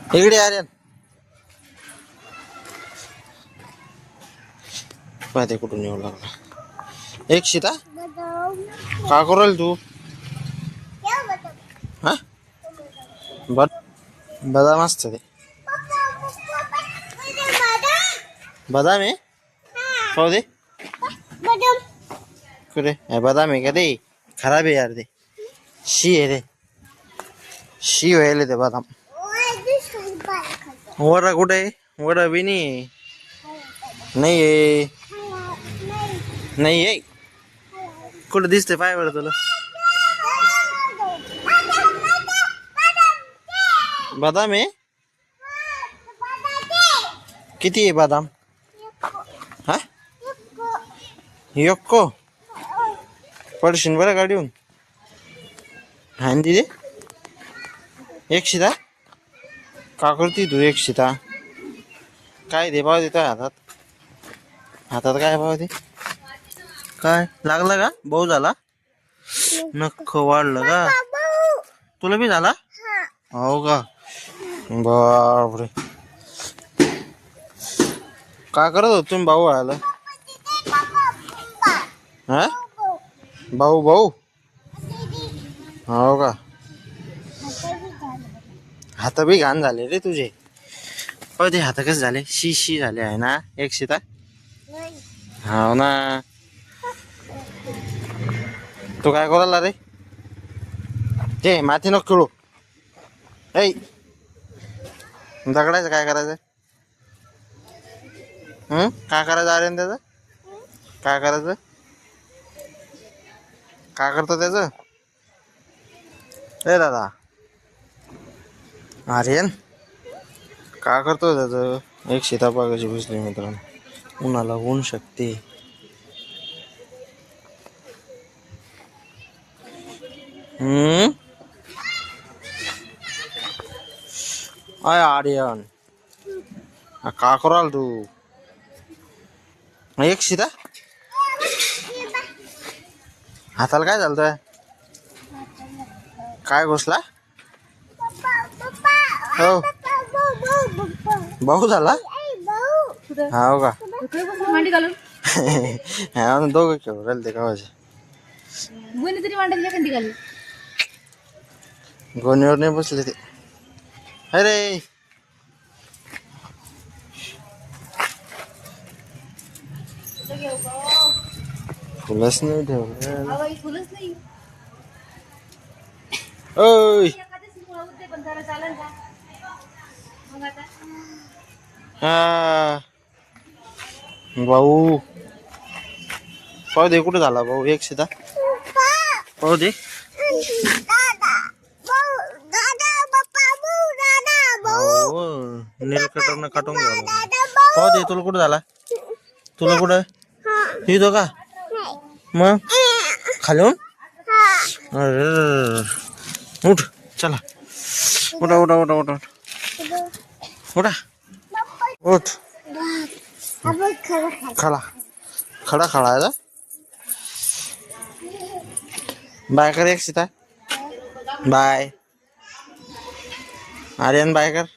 इकडे आर्यन पाहते कुठून येऊ लागला एक सीता का करू राहिली तू हा बदाम असतं ते बदाम आहे पाहू दे कुठे बदाम आहे का ते खराब आहे यार ते शी आहे रे शी व्हायला ते बदाम वडा कुठे आहे वडा बी नाही आहे नाही आहे कुठं दिसते पाय बरं तुला बदाम आहे किती आहे बदाम हा यक्को पडशीन बरं गाडीहून हा दिदे एक शिता का करती तू एक शिता काय दे भाव देतोय हातात काय भाव दे काय लागलं का भाऊ झाला नख वाढलं का तुला बी झाला हो का बापरे काय करत होत तुम्ही भाऊ व्हायला हा भाऊ हो का हात बी घाण झाले रे तुझे हो ते हात कसे झाले शी झाले आहे ना एक शिता हो ना तू काय करायला रे ते माती नको खेळू ऐ दगडायचं काय करायचं काय करायचं आर्यन त्याचं काय करायचं काय करतो त्याचं ए दादा आर्यन काय करतो त्याचं एक सीताफळाची भिजली मित्रांनो उन्हाला ऊन शकते अय आर्यन का कराल तू एक सीता हाताला काय झालं काय घुसला हो भाऊ झाला हो का हा दोघं खेळू राहिले ते गावाचे गोणीवर नाही बसले ते अरे फुलच नाही ठेवलं ओय हा भाऊ पाहू दे कुठे झाला भाऊ एक सीता पाहू दे नील कटरनं काटून घ्या पाहू दे तुला कुठं झाला तुला कुठं येतो का मग खाली उठ चला उठा उठा उठा उठा उठा उठ खडा खडा खडा आहे बाय कर एक सीता बाय आर्यन बाय कर